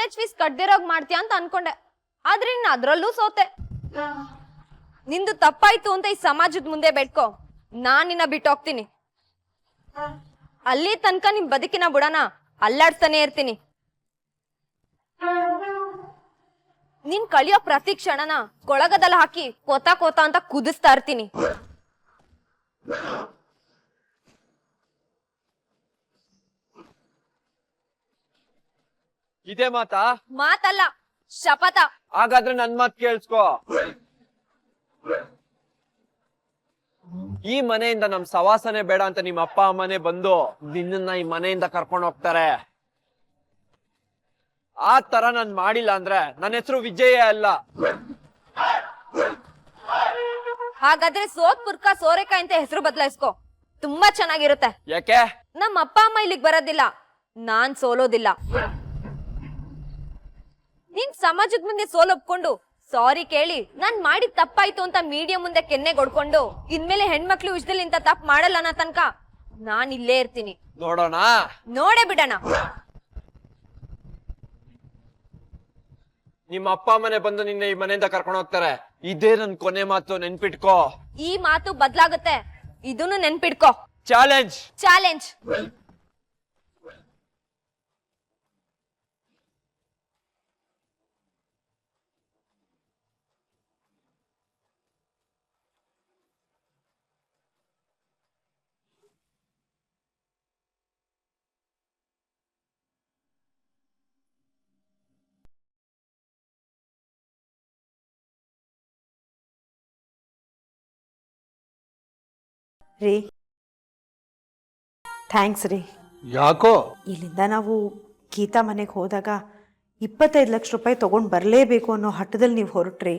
College fees ಕಟ್ದಿರೋಗ್ ಮಾಡ್ತೀಯ ಅಂತ ಅನ್ಕೊಂಡೆ, ಆದ್ರೆ ನೀನ್ ಅದ್ರಲ್ಲೂ ಸೋತೆ. ನಿಂದು ತಪ್ಪಾಯ್ತು ಅಂತ ಈ ಸಮಾಜದ ಮುಂದೆ ಬೇಡ್ಕೋ, ನಾನ್ ನಿನ್ನ ಬಿಟ್ಟು ಹೋಗ್ತೀನಿ. ಅಲ್ಲಿ ತನಕ ನಿಮ್ ಬದುಕಿನ ಬುಡನ ಅಲ್ಲಾಡ್ತಾನೆ ಇರ್ತೀನಿ. ನೀನ್ ಕಳಿಯೋ ಪ್ರತಿ ಕ್ಷಣನ ಕೊಳಗದಲ್ಲಿ ಹಾಕಿ ಕೋತಾ ಕೋತಾ ಅಂತ ಕುದಿಸ್ತಾ ಇರ್ತೀನಿ. ಇದೇ ಮಾತಾ? ಮಾತಲ್ಲ, ಶಪಥ. ಹಾಗಾದ್ರೆ ನನ್ ಮಾತ್ ಕೇಳಿಸ್ಕೋ. ಈ ಮನೆಯಿಂದ ನಮ್ ಸವಾಸನೆ ಬೇಡ ಅಂತ ನಿಮ್ಮ ಅಪ್ಪ ಅಮ್ಮನೆ ಬಂದು ನಿನ್ನನ್ನ ಈ ಮನೆಯಿಂದ ಕರ್ಕೊಂಡು ಹೋಗ್ತಾರೆ. ಆ ತರ ನಾನ್ ಮಾಡಿಲ್ಲ ಅಂದ್ರೆ ನನ್ನ ಹೆಸರು ವಿಜಯ ಅಲ್ಲ. ಹಾಗಾದ್ರೆ ಸೋತ್ ಪುರ್ಕ ಸೋರೆಕಾಯಿ ಅಂತ ಹೆಸರು ಬದಲಾಯಿಸ್ಕೋ, ತುಂಬಾ ಚೆನ್ನಾಗಿರುತ್ತೆ. ಯಾಕೆ? ನಮ್ಮ ಅಪ್ಪ ಅಮ್ಮ ಇಲ್ಲಿಗೆ ಬರೋದಿಲ್ಲ, ನಾನ್ ಸೋಲೋದಿಲ್ಲ. ನೀನ್ ಸಮಾಜದ ಮುಂದೆ ಸೋಲೊಪ್ಕೊಂಡು ಸಾರಿ ಕೇಳಿ ನಾನ್ ಮಾಡಿದ್ ತಪ್ಪಾಯ್ತು ಅಂತ ಮೀಡಿಯಾ ಮುಂದೆ ಕೆನ್ನೆಗೊಡ್ಕೊಂಡು ಇನ್ಮೇಲೆ ಹೆಣ್ಮಕ್ಳು ವಿಷಯದಲ್ಲಿ ಇಂತ ತಪ್ಪು ಮಾಡಲ್ಲ ಅನ್ನೋ ತನಕ ನಾನ್ ಇಲ್ಲೇ ಇರ್ತೀನಿ. ನೋಡೋಣ, ನೋಡೇ ಬಿಡೋಣ. ನಿಮ್ಮ ಅಪ್ಪ ಅಮ್ಮನೆ ಬಂದು ನಿನ್ನೆ ಈ ಮನೆಯಿಂದ ಕರ್ಕೊಂಡು ಹೋಗ್ತಾರೆ. ಇದೇ ನನ್ ಕೊನೆ ಮಾತು, ನೆನ್ಪಿಟ್ಕೋ. ಈ ಮಾತು ಬದ್ಲಾಗುತ್ತೆ, ಇದನ್ನು ನೆನ್ಪಿಡ್ಕೋ. ಚಾಲೆಂಜ್. ಚಾಲೆಂಜ್. ರೀ, ಥ್ಯಾಂಕ್ಸ್ ರೀ. ಯಾಕೋ? ಇಲ್ಲಿಂದ ನಾವು ಗೀತಾ ಮನೆಗೆ ಹೋದಾಗ 25 ಲಕ್ಷ ರೂಪಾಯಿ ತೊಗೊಂಡು ಬರಲೇಬೇಕು ಅನ್ನೋ ಹಠದಲ್ಲಿ ನೀವು ಹೊರಟ್ರಿ.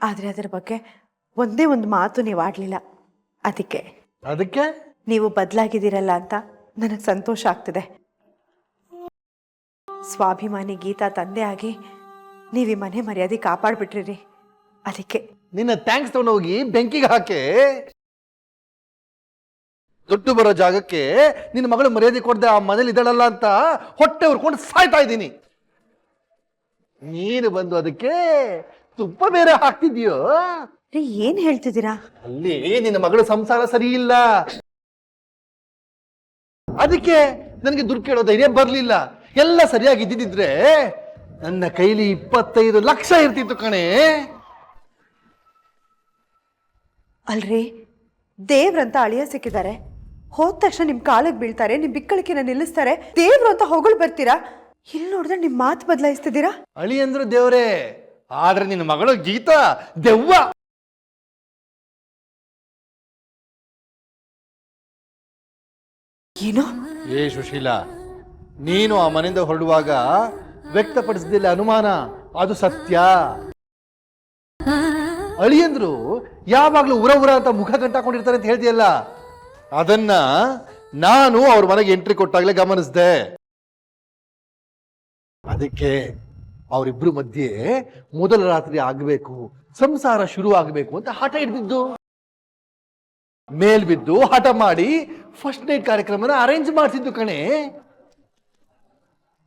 ಆದರೆ ಅದರ ಬಗ್ಗೆ ಒಂದೇ ಒಂದು ಮಾತು ನೀವು ಆಡಲಿಲ್ಲ. ಅದಕ್ಕೆ ನೀವು ಬದಲಾಗಿದ್ದೀರಲ್ಲ ಅಂತ ನನಗೆ ಸಂತೋಷ ಆಗ್ತಿದೆ. ಸ್ವಾಭಿಮಾನಿ ಗೀತಾ ತಂದೆ ಆಗಿ ನೀವು ಈ ಮನೆ ಮರ್ಯಾದೆ ಕಾಪಾಡ್ಬಿಟ್ರಿ. ಅದಕ್ಕೆ ನಿನ್ನ ಥ್ಯಾಂಕ್ಸ್ ತಗೊಂಡೋಗಿ ಬೆಂಕಿಗೆ ಹಾಕಿ ದುಡ್ಡು ಬರೋ ಜಾಗಕ್ಕೆ ನಿನ್ನ ಮಗಳು ಮರ್ಯಾದೆ ಕೊಡದೆ ಆ ಮನೇಲಿ ಇದ್ದಾಳಲ್ಲ ಅಂತ ಹೊಟ್ಟೆ ಉರ್ಕೊಂಡು ಸಾಯ್ತಾ ಇದ್ದೀನಿ. ನೀನು ಬಂದು ಅದಕ್ಕೆ ತುಪ್ಪ ಬೇರೆ ಹಾಕ್ತಿದ್ಯೋ? ಏನ್ ಹೇಳ್ತಿದ್ದೀರಾ? ಅಲ್ಲಿ ನಿನ್ನ ಮಗಳ ಸಂಸಾರ ಸರಿ ಇಲ್ಲ, ಅದಕ್ಕೆ ನನಗೆ ದುಡ್ಡು ಕೇಳೋ ಧೈರ್ಯ ಬರ್ಲಿಲ್ಲ. ಎಲ್ಲ ಸರಿಯಾಗಿದ್ದಿದ್ರೆ ನನ್ನ ಕೈಲಿ 25 ಲಕ್ಷ ಇರ್ತಿತ್ತು ಕಣೆ. ಅಲ್ರಿ, ದೇವ್ರಂತ ಅಳಿಯ ಸಿಕ್ಕಿದ್ದಾರೆ, ಹೋದ ತಕ್ಷಣ ನಿಮ್ ಕಾಲಿಗೆ ಬೀಳ್ತಾರೆ, ನಿಮ್ ಬಿಕ್ಕಳಿಕೆನ ನಿಲ್ಲಿಸ್ತಾರೆ, ದೇವ್ರು ಅಂತ ಹೊಗಳು ಬರ್ತೀರಾ. ಇಲ್ಲಿ ನೋಡಿದ್ರೆ ನಿಮ್ ಮಾತು ಬದಲಾಯಿಸ್ತಿದ್ದೀರಾ. ಅಳಿ ಅಂದ್ರು ದೇವ್ರೇ, ಆದ್ರೆ ನಿನ್ನ ಮಗಳು ಗೀತಾ ದೆವ್ವ. ಏನೋ? ಏ ಸುಶೀಲಾ, ನೀನು ಆ ಮನೆಯಿಂದ ಹೊರಡುವಾಗ ವ್ಯಕ್ತಪಡಿಸಿದಿಲ್ಲ ಅನುಮಾನ, ಅದು ಸತ್ಯ. ಅಳಿಯಂದ್ರು ಯಾವಾಗ್ಲೂ ಉರ ಉರ ಅಂತ ಮುಖ ಗಂಟಾಕೊಂಡಿರ್ತಾರೆ ಅಂತ ಹೇಳ್ತೀಯಲ್ಲ, ಅದನ್ನ ನಾನು ಅವ್ರ ಮನೆಗೆ ಎಂಟ್ರಿ ಕೊಟ್ಟಾಗ್ಲೇ ಗಮನಿಸಿದೆ. ಅದಕ್ಕೆ ಅವರಿಬ್ರು ಮಧ್ಯೆ ಮೊದಲ ರಾತ್ರಿ ಆಗ್ಬೇಕು, ಸಂಸಾರ ಶುರು ಆಗ್ಬೇಕು ಅಂತ ಹಠ ಹಿಡಿದಿದ್ದು. ಮೇಲ್ಬಿದ್ದು ಹಠ ಮಾಡಿ ಫಸ್ಟ್ ನೈಟ್ ಕಾರ್ಯಕ್ರಮನ ಅರೇಂಜ್ ಮಾಡ್ತಿದ್ದು ಕಣೆ.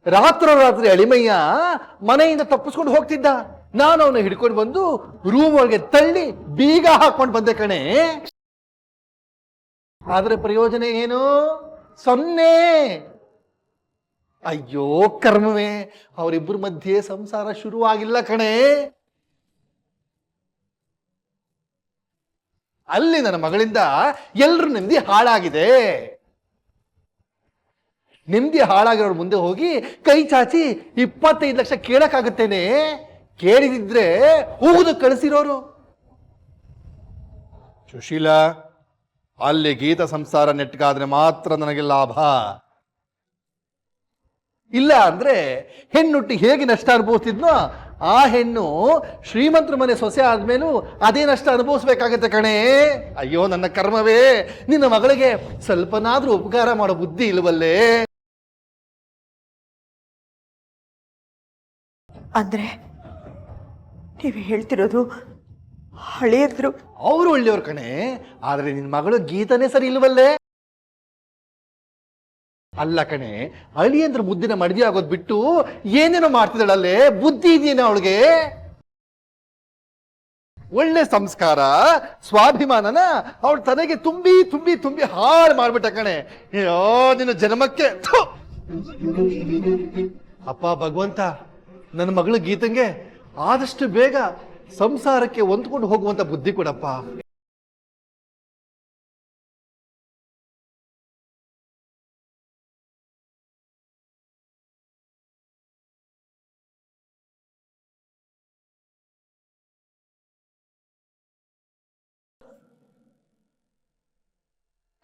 ರಾತ್ರಿ ಅಳಿಮಯ್ಯ ಮನೆಯಿಂದ ತಪ್ಪಿಸ್ಕೊಂಡು ಹೋಗ್ತಿದ್ದ. ನಾನು ಅವನು ಹಿಡ್ಕೊಂಡು ಬಂದು ರೂಮ್ ಒಳಗೆ ತಳ್ಳಿ ಬೀಗ ಹಾಕೊಂಡು ಬಂದೆ ಕಣೆ. ಆದ್ರೆ ಪ್ರಯೋಜನ ಏನು? 0. ಅಯ್ಯೋ ಕರ್ಮವೇ, ಅವರಿಬ್ಬರ ಮಧ್ಯೆ ಸಂಸಾರ ಶುರುವಾಗಿಲ್ಲ ಕಣೆ. ಅಲ್ಲಿ ನನ್ನ ಮಗಳಿಂದ ಎಲ್ರು ನೆಮ್ಮದಿ ಹಾಳಾಗಿದೆ. ನೆಮ್ಮದಿ ಹಾಳಾಗಿರೋರು ಮುಂದೆ ಹೋಗಿ ಕೈ ಚಾಚಿ 25 ಲಕ್ಷ ಕೇಳಕ್ಕಾಗುತ್ತೇನೆ? ಕೇಳಿದಿದ್ರೆ ಹೋಗುದು ಕಳಿಸಿರೋರು. ಸುಶೀಲಾ, ಅಲ್ಲಿ ಗೀತ ಸಂಸಾರ ನೆಟ್ಗಾದ್ರೆ ಮಾತ್ರ ನನಗೆ ಲಾಭ. ಇಲ್ಲ ಅಂದ್ರೆ ಹೆಣ್ಣುಟ್ಟಿ ಹೇಗೆ ನಷ್ಟ ಅನುಭವಿಸ್ತಿದ್ನೋ ಆ ಹೆಣ್ಣು ಶ್ರೀಮಂತರ ಮನೆ ಸೊಸೆ ಆದ್ಮೇಲೂ ಅದೇ ನಷ್ಟ ಅನುಭವಿಸ್ಬೇಕಾಗತ್ತೆ ಕಣೆ. ಅಯ್ಯೋ ನನ್ನ ಕರ್ಮವೇ, ನಿನ್ನ ಮಗಳಿಗೆ ಸ್ವಲ್ಪನಾದ್ರೂ ಉಪಕಾರ ಮಾಡೋ ಬುದ್ಧಿ ಇಲ್ವಲ್ಲೇ? ಅಂದ್ರೆ ನೀವು ಹೇಳ್ತಿರೋದು ಹಳೆಯದ್ರು? ಅವರು ಒಳ್ಳೆಯವ್ರ ಕಣೆ, ಆದ್ರೆ ನಿನ್ನ ಮಗಳು ಗೀತನೇ ಸರಿ ಇಲ್ವಲ್ಲೇ? ಅಲ್ಲ ಕಣೆ, ಅಳಿಯಂದ್ರ ಮುದ್ದಿನ ಮಡದಿ ಆಗೋದ್ ಬಿಟ್ಟು ಏನೇನೋ ಮಾಡ್ತಿದ್ದಾಳಲ್ಲೇ, ಬುದ್ಧಿ ಇದೆಯೇನೋ ಅವಳಿಗೆ? ಒಳ್ಳೆ ಸಂಸ್ಕಾರ ಸ್ವಾಭಿಮಾನನ ಅವಳು ತನಗೆ ತುಂಬಿ ತುಂಬಿ ತುಂಬಿ ಹಾಳು ಮಾಡ್ಬಿಟ್ಟ ಕಣೆ. ಅಯ್ಯೋ ನಿನ್ನ ಜನ್ಮಕ್ಕೆ ಥು! ಅಪ್ಪ ಭಗವಂತ, ನನ್ನ ಮಗಳು ಗೀತಂಗೆ ಆದಷ್ಟು ಬೇಗ ಸಂಸಾರಕ್ಕೆ ಹೊಂದ್ಕೊಂಡು ಹೋಗುವಂತ ಬುದ್ಧಿ ಕೊಡಪ್ಪ.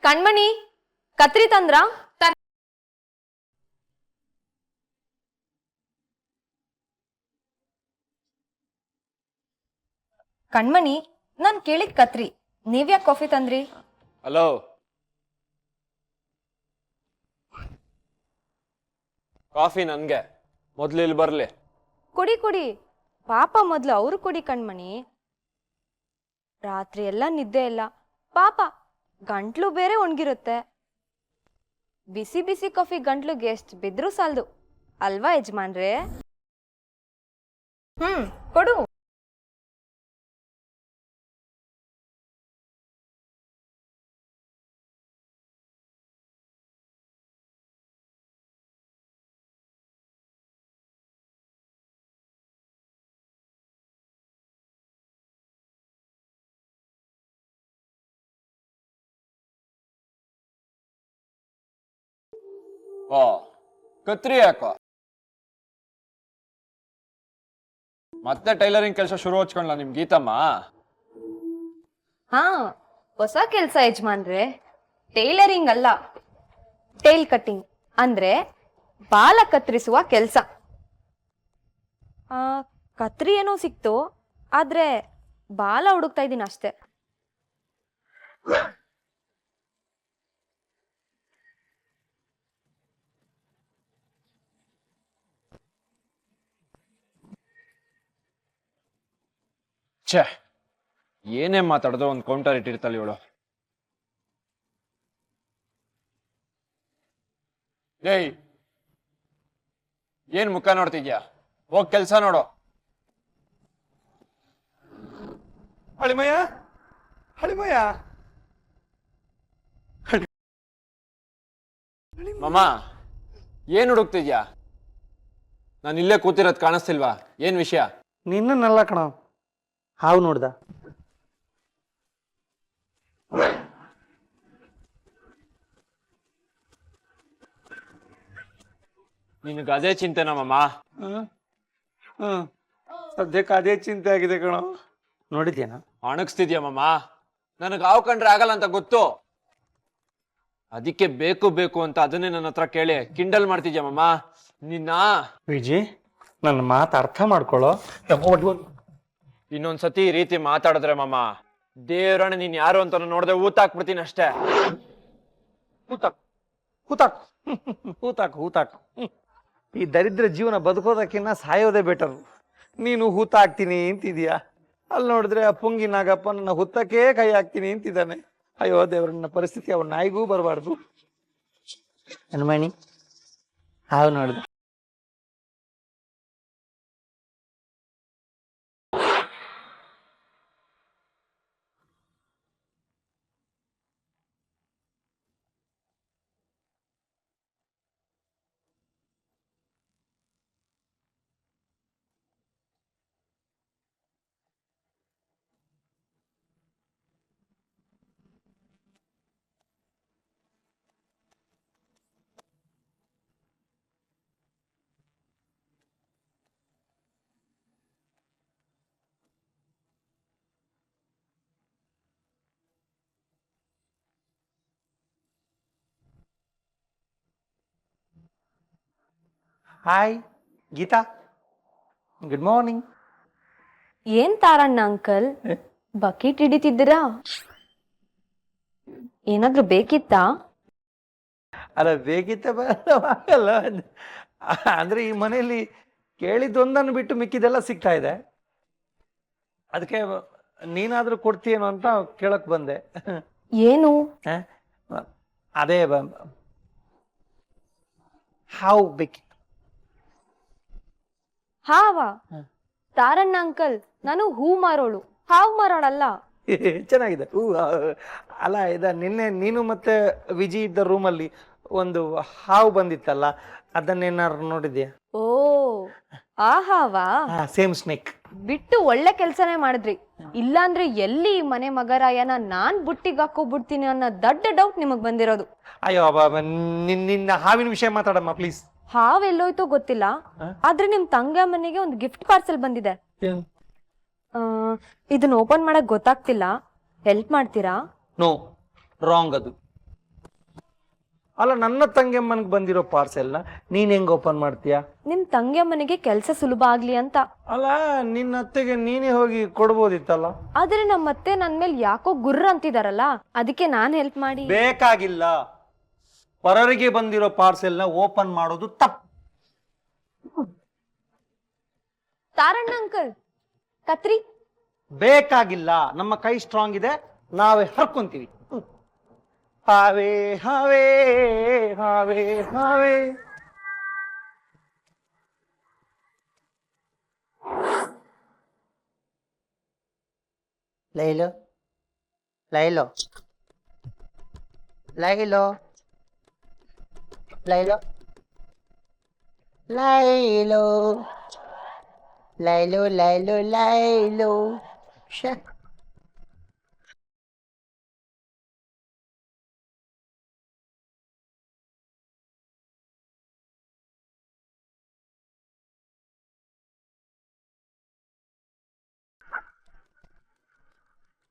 ಕಣ್ಮಣಿ, ಕತ್ರಿ ತಂದ್ರ? ಕಣ್ಮಣಿ, ನಾನ್ ಕೇಳಿದ್ ಕತ್ರಿ, ನೀವ್ಯಾಕ್ ಕಾಫಿ ತಂದ್ರಿ? ಹಲೋ, ಕಾಫಿ ನನ್ಗೆ, ಮೊದ್ಲು ಇಲ್ಲಿ ಬರ್ಲಿ. ಕುಡಿ ಕುಡಿ, ಪಾಪ ಮೊದ್ಲು ಅವ್ರು ಕುಡಿ ಕಣ್ಮಣಿ. ರಾತ್ರಿ ಎಲ್ಲ ನಿದ್ದೆ ಇಲ್ಲ, ಪಾಪ ಗಂಟ್ಲು ಬೇರೆ ಒಣಗಿರುತ್ತೆ. ಬಿಸಿ ಬಿಸಿ ಕಾಫಿ ಗಂಟ್ಲುಗೆ ಎಷ್ಟು ಬಿದ್ರು ಸಾಲ್ದು ಅಲ್ವಾ ಯಜಮಾನ್ರೆ? ಕೊಡು. ಓ, ಕತ್ರಿ ಯಾಕೋ? ಮತ್ತೆ ಟೈಲರಿಂಗ್ ಕೆಲಸ ಶುರು ಹಚ್ಕೊಂಡ್ಲ ನಿಮ್ ಗೀತಮ್ಮ? ಹಾ, ಹೊಸ ಕೆಲ್ಸ ಯಜಮಾನ್ರೆ. ಟೈಲರಿಂಗ್ ಅಲ್ಲ, ಟೈಲ್ ಕಟ್ಟಿಂಗ್ ಅಂದ್ರೆ ಬಾಲ ಕತ್ತರಿಸುವ ಕೆಲ್ಸ. ಕತ್ರಿ ಏನೋ ಸಿಕ್ತು, ಆದ್ರೆ ಬಾಲ ಹುಡುಕ್ತಾ ಇದ್ದೀನಿ ಅಷ್ಟೇ. ಛೇ, ಏನೇ ಮಾತಾಡಿದ್ರು ಒಂದು ಕೌಂಟರ್ ಇಟ್ಟಿರ್ತಾಳೆ ಇವಳು. ಏಯ್, ಏನ್ ಮುಖ ನೋಡ್ತಿದ್ಯಾ? ಹೋಗ್ ಕೆಲ್ಸ ನೋಡು. ಹಳಿಮಯ್ಯ, ಹಳಿಮಯ್ಯ, ಮಮ್ಮ, ಏನ್ ಹುಡುಕ್ತಿದ್ಯಾ? ನಾನು ಇಲ್ಲೇ ಕೂತಿರೋದ್ ಕಾಣಿಸ್ತಿಲ್ವಾ? ಏನ್ ವಿಷಯ? ನಿನ್ನನ್ನೆಲ್ಲ ಕಣ ಹಾವು ನೋಡ್ದ. ನಿನ್ಗೆ ಅದೇ ಚಿಂತೆನಾ ಮಮ್ಮ? ಸದ್ಯಕ್ಕೆ ಅದೇ ಚಿಂತೆ ಆಗಿದೆ ಕಣ. ನೋಡಿದ್ಯೇನ? ಅಣಗಿಸ್ತಿದ್ಯಾ ಮಮ್ಮ? ನನಗೆ ಹಾವು ಕಂಡ್ರೆ ಆಗಲ್ಲ ಅಂತ ಗೊತ್ತು, ಅದಕ್ಕೆ ಬೇಕು ಬೇಕು ಅಂತ ಅದನ್ನೇ ನನ್ನ ಹತ್ರ ಕೇಳಿ ಕಿಂಡಲ್ ಮಾಡ್ತಿದ್ಯಾ ಮಮ್ಮ ನಿನ್ನ? ವಿಜಿ, ನನ್ನ ಮಾತು ಅರ್ಥ ಮಾಡ್ಕೊಳ್ಳೋ. ಇನ್ನೊಂದ್ಸತಿ ಈ ರೀತಿ ಮಾತಾಡಿದ್ರೆ ಮಮ್ಮ, ದೇವ್ರಣ್ಣ ನೀನ್ ಯಾರು ಅಂತ ನೋಡ್ದೆ ಊತಾಕ್ಬಿಡ್ತೀನಿ ಅಷ್ಟೇ. ಹೂತಾಕು ಹೂತಾಕು ಹೂತಾಕು ಹೂತಾಕು. ಈ ದರಿದ್ರ ಜೀವನ ಬದುಕೋದಕ್ಕಿನ್ನ ಸಾಯೋದೇ ಬೆಟರು. ನೀನು ಹೂತ ಹಾಕ್ತೀನಿ ಅಂತಿದೀಯಾ, ಅಲ್ಲಿ ನೋಡಿದ್ರೆ ಆ ಪುಂಗಿ ನಾಗಪ್ಪ ನನ್ನ ಹುತ್ತಕ್ಕೆ ಕೈ ಹಾಕ್ತೀನಿ ಅಂತಿದ್ದಾನೆ. ಅಯ್ಯೋ ದೇವ್ರ, ನನ್ನ ಪರಿಸ್ಥಿತಿ ಅವನ ನಾಯಿಗೂ ಬರಬಾರ್ದು. ಹನುಮಣಿ, ಹಾವು ನೋಡ್ದೆ. Hi Geeta, good morning. ಏನ್ ತಾರಣ್ಣ ಅಂಕಲ್, ಬಕೆಟ್ ಹಿಡಿತಿದ್ದೀರಾ? ಏನಾದ್ರೂ ಬೇಕಿತ್ತಾ? ಅಲ್ಲ, ಬೇಕಿತ್ತ ಆಗಲ್ಲ ಅಂದ್ರೆ ಈ ಮನೆಯಲ್ಲಿ ಕೇಳಿದ್ದೊಂದನ್ನು ಬಿಟ್ಟು ಮಿಕ್ಕಿದೆಲ್ಲ ಸಿಗ್ತಾ ಇದೆ. ಅದಕ್ಕೆ ನೀನಾದ್ರೂ ಕೊಡ್ತೀಯೇನೋ ಅಂತ ಕೇಳಕ್ ಬಂದೆ. ಏನು? ಅದೇ ಹಾವು ಬೇಕಿತ್ತು. ಹಾವ ತಾರಣ್ಣ ಅಂಕಲ್, ನಾನು ಹೂ ಮಾರೋಳು, ಹಾವು ಮಾರೋಳಲ್ಲ. ಚೆನ್ನಾಗಿದೆ. ಅಲ್ಲ ನಿನ್ನೆ ನೀನು ಮತ್ತೆ ವಿಜಿ ಇದ್ದ ರೂಮಲ್ಲಿ ಒಂದು ಹಾವು ಬಂದಿತ್ತಲ್ಲ, ಅದನ್ನೇನಾರು ನೋಡಿದ್ಯಾ? ಓ ಆ ಹಾವಾ? Same snake. ಬಿಟ್ಟು ಒಳ್ಳೆ ಕೆಲ್ಸನೇ ಮಾಡಿದ್ರಿ. ಇಲ್ಲಾಂದ್ರೆ ಎಲ್ಲಿ ಈ ಮನೆ ಮಗರಾಯನ ನಾನ್ ಬುಟ್ಟಿಗೆ ಹಾಕೋಬಿಡ್ತೀನಿ ಅನ್ನೋ ದೊಡ್ಡ ಡೌಟ್ ನಿಮಗ್ ಬಂದಿರೋದು. ಅಯ್ಯೋ ನಿನ್ನ ಹಾವಿನ ವಿಷಯ ಮಾತಾಡಮ್ಮ ಪ್ಲೀಸ್. ಹಾವ್ ಎಲ್ಲೋಯ್ತೋ ಗೊತ್ತಿಲ್ಲ, ಆದ್ರೆ ನಿಮ್ ತಂಗಿ ಮನೆಗೆ ಒಂದು ಗಿಫ್ಟ್ ಪಾರ್ಸೆಲ್ ಬಂದಿದೆ. ಇದನ್ನ ಓಪನ್ ಮಾಡಕ್ ಗೊತ್ತಾಗ್ತಿಲ್ಲ, ಹೆಲ್ಪ್ ಮಾಡ್ತೀರಾ? ನೋ, ರಾಂಗ್ ಅದು. ಅಲ್ಲ, ನನ್ನ ತಂಗಿಯಮ್ಮನಿಗೆ ಬಂದಿರೋ ಪಾರ್ಸೆಲ್ನ ನೀನ್ ಹೆಂಗ್ ಓಪನ್ ಮಾಡ್ತೀಯಾ? ನಿಮ್ ತಂಗಿ ಮನೆಗೆ ಕೆಲ್ಸ ಸುಲಭ ಆಗ್ಲಿ ಅಂತ. ಅಲ್ಲ, ನಿನ್ನ ಅತ್ತೆಗೆ ನೀನೇ ಹೋಗಿ ಕೊಡ್ಬೋದಿತ್ತಲ್ಲ. ಆದ್ರೆ ನಮ್ಮತ್ತೆ ನನ್ ಮೇಲೆ ಯಾಕೋ ಗುರ್ರ ಅಂತಿದಾರಲ್ಲ, ಅದಕ್ಕೆ ನಾನ್ ಹೆಲ್ಪ್ ಮಾಡಿ. ಬೇಕಾಗಿಲ್ಲ. ಪರರಿಗೆ ಬಂದಿರೋ ಪಾರ್ಸೆಲ್ನ ಓಪನ್ ಮಾಡೋದು ತಪ್ಪು. ತಾರಣ್ಣ ಅಂಕಲ್, ಕತ್ರಿ ಬೇಕಾಗಿಲ್ಲ. ನಮ್ಮ ಕೈ ಸ್ಟ್ರಾಂಗ್ ಇದೆ, ನಾವೇ ಹರ್ಕೊಂತೀವಿ. ಹಾವೇ ಹಾವೇ ಹಾವೇ ಹಾವೇ. ಲೈಲೋ ಲೈಲೋ ಲೈಲೋ ಲೈಲೋ ಲೈಲೋ ಲೈಲೋ ಲೈಲೋ ಲೈಲೋ ಶ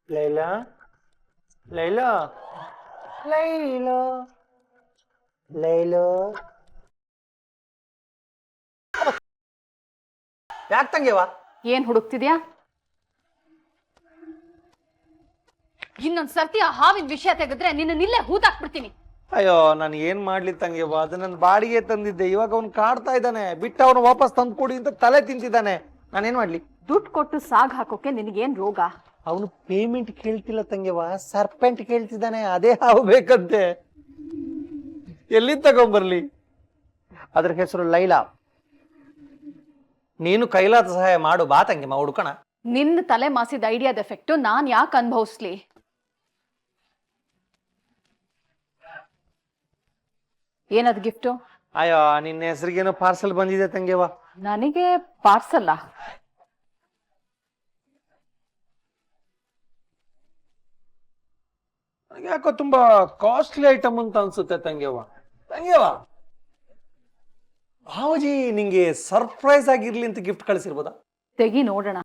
ಲೈಲಾ ಲೈಲಾ ಲೈಲೋ ಲೈಲೋ. ಯಾಕೆ ತಂಗ್ಯವಾ? ಏನ್ ಹುಡುಕ್ತಿದ್ಯಾ? ಇನ್ನೊಂದ್ ಸರ್ತಿ ಆ ಹಾವಿನ ವಿಷಯ ತೆಗೆದ್ರೆ ನಿನ್ನ ನಿಲ್ಲೇ ಹೂತಾಕ್ಬಿಡ್ತೀನಿ. ಅಯ್ಯೋ, ನಾನು ಏನ್ ಮಾಡ್ಲಿ ತಂಗ್ಯವ್ವ, ಅದು ನನ್ನ ಬಾಡಿಗೆ ತಂದಿದ್ದೆ. ಇವಾಗ ಅವ್ನು ಕಾಡ್ತಾ ಇದ್ದಾನೆ, ಬಿಟ್ಟು ಅವನು ವಾಪಸ್ ತಂದು ಕೊಡಿ ಅಂತ ತಲೆ ತಿಂತಿದ್ದಾನೆ. ನಾನೇನ್ ಮಾಡ್ಲಿ? ದುಡ್ಡು ಕೊಟ್ಟು ಸಾಗ್ ಹಾಕೋಕೆ ನಿನಗೇನ್ ರೋಗ? ಅವನು ಪೇಮೆಂಟ್ ಕೇಳ್ತಿಲ್ಲ ತಂಗ್ಯವ್ವ, ಸರ್ಪೆಂಟ್ ಕೇಳ್ತಿದ್ದಾನೆ. ಅದೇ ಹಾವು ಬೇಕಂತೆ. ಎಲ್ಲಿ ತಗೊಂಬರ್ಲಿ? ಅದ್ರ ಹೆಸರು ಲೈಲಾ. ನೀನು ಕೈಲಾದ ಸಹಾಯ ಮಾಡು ಬಾ ತಂಗಿಮ್ಮ, ಹುಡ್ಕೋಣ. ನಿನ್ನ ತಲೆ ಮಾಸಿದ ಐಡಿಯಾದ ಎಫೆಕ್ಟ್ ನಾನ್ ಯಾಕೆ ಅನುಭವಿಸ್ಲಿ? ಏನದ್ ಗಿಫ್ಟು? ಅಯ್ಯೋ, ನಿನ್ನ ಹೆಸರಿಗೇನೋ ಪಾರ್ಸೆಲ್ ಬಂದಿದೆ ತಂಗ್ಯವ್ವ. ನನಗೆ ಪಾರ್ಸಲ್ಲ? ಯಾಕೋ ತುಂಬಾ ಕಾಸ್ಟ್ಲಿ ಐಟಮ್ ಅಂತ ಅನ್ಸುತ್ತೆ ತಂಗ್ಯವ್ವ. ತಂಗ್ಯವ್ವ, ಭಾವಜಿ ನಿಂಗೆ ಸರ್ಪ್ರೈಸ್ ಆಗಿರ್ಲಿ ಅಂತ ಗಿಫ್ಟ್ ಕಳಿಸಿರ್ಬೋದಾ? ತೆಗಿ ನೋಡೋಣ.